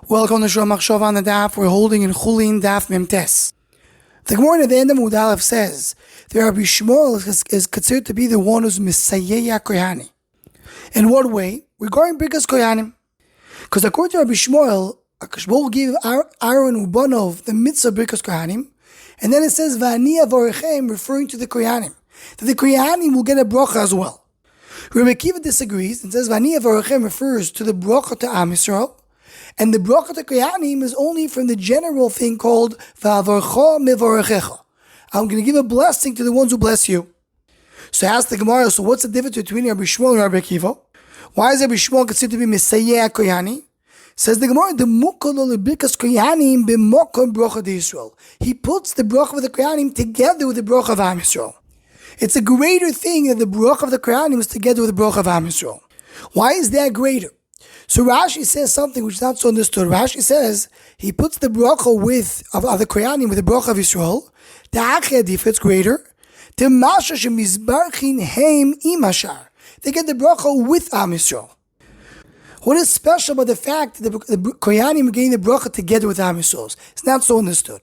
Welcome to Shul Machshava on the Daf. We're holding in Chulin Daf Memtes. The Gemara at the end of Mud Aleph says that Rabbi Yishmael is considered to be the one who's Messiah Kohanim. In what way? Regarding Birkas Kohanim. Because according to Rabbi Yishmael, Akashbol gave Aaron Ubanov the mitzvah Birkas Kohanim, and then it says V'ani Avorechem, referring to the Kohanim, that the Kohanim will get a bracha as well. Rabbi Kiva disagrees and says V'ani Avorechem refers to the bracha to Am Yisrael, and the bracha to Kohanim is only from the general thing called V'avarcha mevorechecha. I'm going to give a blessing to the ones who bless you. So ask the Gemara, so what's the difference between Rabbi Yishmael and Rabbi Kiva? Why is Rabbi Yishmael considered to be Messiah Kohanim? Says the Gemara, the mukol lebikas Kohanim b'mokom bracha de Yisrael. He puts the bracha of the Kohanim together with the bracha of Am Yisrael. It's a greater thing that the bracha of the Kohanim is together with the bracha of Am Yisrael. Why is that greater? So Rashi says something which is not so understood. Rashi says he puts the bracha of the Kohanim with the bracha of Yisrael. The achadif, it's greater. The masha shemizbarchin heim imashar. They get the bracha with Am Yisrael. What is special about the fact that the Kohanim are getting the bracha together with Am Yisrael? It's not so understood.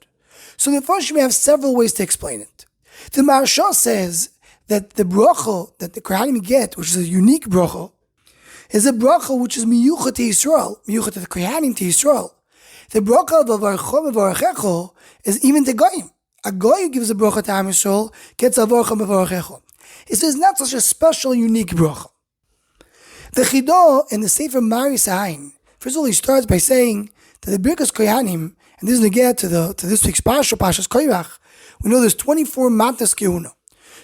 So the first we have several ways to explain it. The Maharsha says that the bracha that the Kohanim get, which is a unique bracha, is a bracha which is miyuchat to Yisrael, miyuchat to the Kohanim to Yisrael. The bracha of avarcha mevorechecha is even to Goyim. A Goy who gives a bracha to Am Yisrael gets avarcha mevorechecha. It says not such a special, unique bracha. The Chidah in the Sefer Maris Hain, first of all, he starts by saying that the Birkas Kohanim, and this is the get to this week's Parashas Koirach, we know there's 24 Matas Kehuna.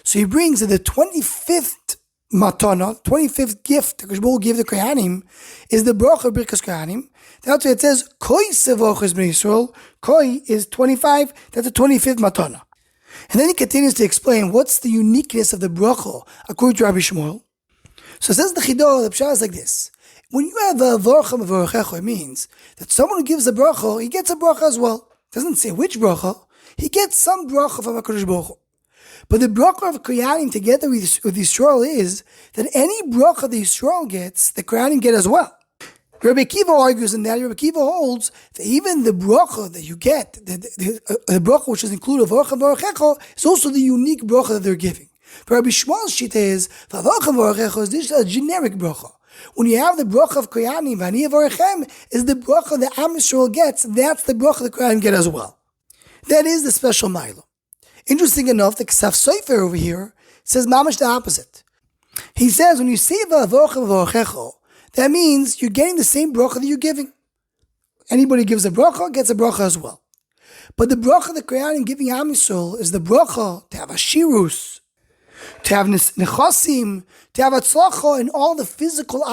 So he brings that the 25th Matana, 25th gift that Koshbol gave the Kohanim, is the Bracha of Birkas Kohanim. That's why it says, Koi Sevoches B'nai Yisrael, Koi is 25, that's the 25th Matana. And then he continues to explain what's the uniqueness of the Bracha according to Rabbi Yishmael. So says the Chidah, the Pshah is like this. When you have a Varcha Mevorechecha, it means that someone who gives a bracha, he gets a bracha as well. It doesn't say which bracha, he gets some bracha from HaKadosh Baruch Hu. But the bracha of Kohanim together with Yisrael is that any bracha that Yisrael gets, the Kohanim get as well. Rabbi Kiva argues in that. Rabbi Kiva holds that even the bracha that you get, the bracha which is included Varcha Mevorechecha, is also the unique bracha that they're giving. But Rabbi Yishmael's shita is this is a generic bracha. When you have the bracha of Kohanim, V'ani Avorechem is the bracha that Am Yisrael gets. That's the bracha the Kohanim get as well. That is the special ma'ila. Interesting enough, the Ksaf Sofer over here says mamash the opposite. He says when you say V'avorchem Avorechecha, that means you're getting the same bracha that you're giving. Anybody gives a bracha gets a bracha as well. But the bracha the Kohanim giving Am Yisrael is the bracha to have a shirus, to have nechasim, to have atzlacha, and all the physical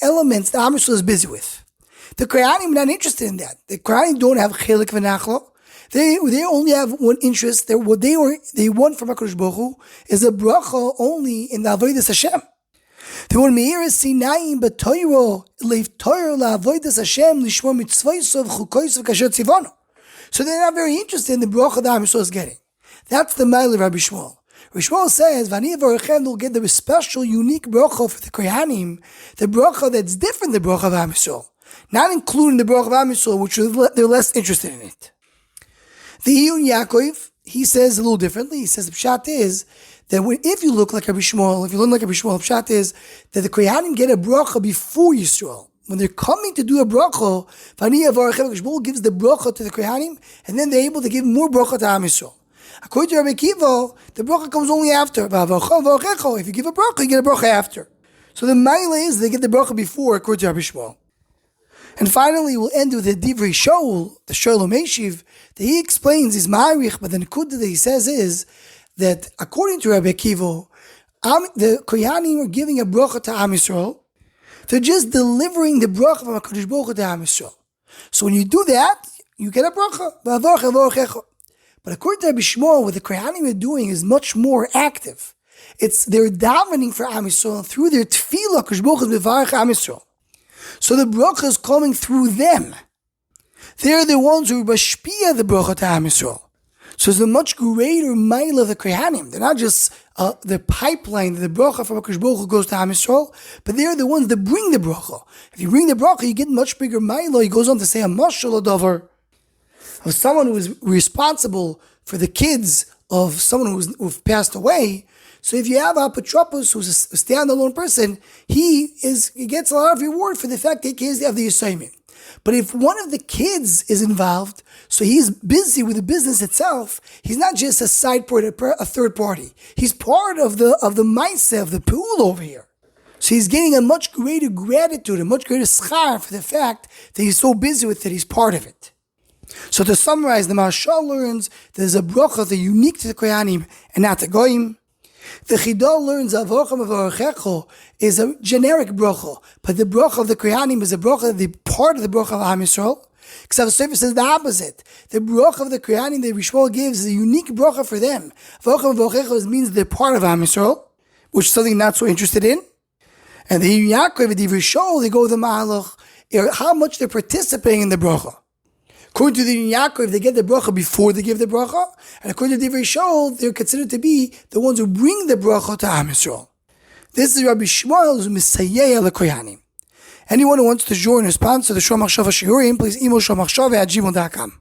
elements that Am Yisrael is busy with. The Kohanim are not interested in that. The Kohanim don't have chelik v'nachla. They only have one interest. What they want from HaKadosh Baruch Hu is a bracha only in the avodas Hashem. They want meiras sinayim b'toyro leif toyro la'avodas Hashem lishmor mitzvayso v'chukoyso v'kasher tzivano. So they're not very interested in the bracha that Am Yisrael is getting. That's the ma'il of Rabbi Yishmael. Yishmael says, V'ani Avorechem will get the special, unique bracha for the Kohanim, the bracha that's different than the bracha of Am Yisrael, not including the bracha of Am Yisrael, which they're less interested in it. The Iyun Yaakov, he says a little differently. He says the pshat is that if you look like Rabbi Yishmael, the pshat is that the Kohanim get a bracha before Yisrael. When they're coming to do a bracha, V'ani Avorechem, Yishmael gives the bracha to the Kohanim, and then they're able to give more bracha to Am Yisrael. According to Rabbi Kiva, the bracha comes only after. If you give a bracha, you get a bracha after. So the ma'ila is they get the bracha before, according to Rabbi Yishmael. And finally, we'll end with the Divrei Shaul, the Sholem Eshiv, that he explains his ma'arich, but the nekuda that he says is that according to Rabbi Kiva, the Kohanim are giving a bracha to Am Yisrael. They're just delivering the bracha from HaKadosh Baruch Hu to Am Yisrael. So when you do that, you get a bracha. But according to Rabbi Yishmael, what the Kohanim are doing is much more active. They're davening for Am Yisrael, and through their tefillah, HaKadosh Baruch Hu is mevarech Am Yisrael. So the bracha is coming through them. They're the ones who mashpia the bracha to Am Yisrael. So there's a much greater mile of the Kohanim. They're not just the pipeline, the bracha from HaKadosh Baruch Hu goes to Am Yisrael, but they're the ones that bring the bracha. If you bring the bracha, you get much bigger mile. He goes on to say a mashal adover of someone who is responsible for the kids of someone who's passed away. So if you have a patropos who's a standalone person, he gets a lot of reward for the fact that he cares of the assignment. But if one of the kids is involved, so he's busy with the business itself, he's not just a side party, a third party. He's part of the ma'aseh, of the pool over here. So he's getting a much greater gratitude, a much greater schar for the fact that he's so busy with it, he's part of it. So to summarize, the Mashal learns there's a bracha that's unique to the Kohanim and not the Goyim. The Chidol learns Avocham Avochecho is a generic bracha, but the bracha of the Kohanim is a bracha, the part of the bracha of Am Yisrael. Ksav Sefer says the opposite. The bracha of the Kohanim that Yishmael gives is a unique bracha for them. Avocham Avochecho means they're part of Am Yisrael, which is something not so interested in. And the Yaakov and the Rishol, they go to the Mahalach, how much they're participating in the bracha. According to the Yaakov, they get the bracha before they give the bracha, and according to the Yishmael, they're considered to be the ones who bring the bracha to Am Yisrael. This is Rabbi Yishmael, who's Misayeh al-Kohanim. Anyone who wants to join or sponsor the Shomachshava Shiurim, please email shomachshava@gmail.com.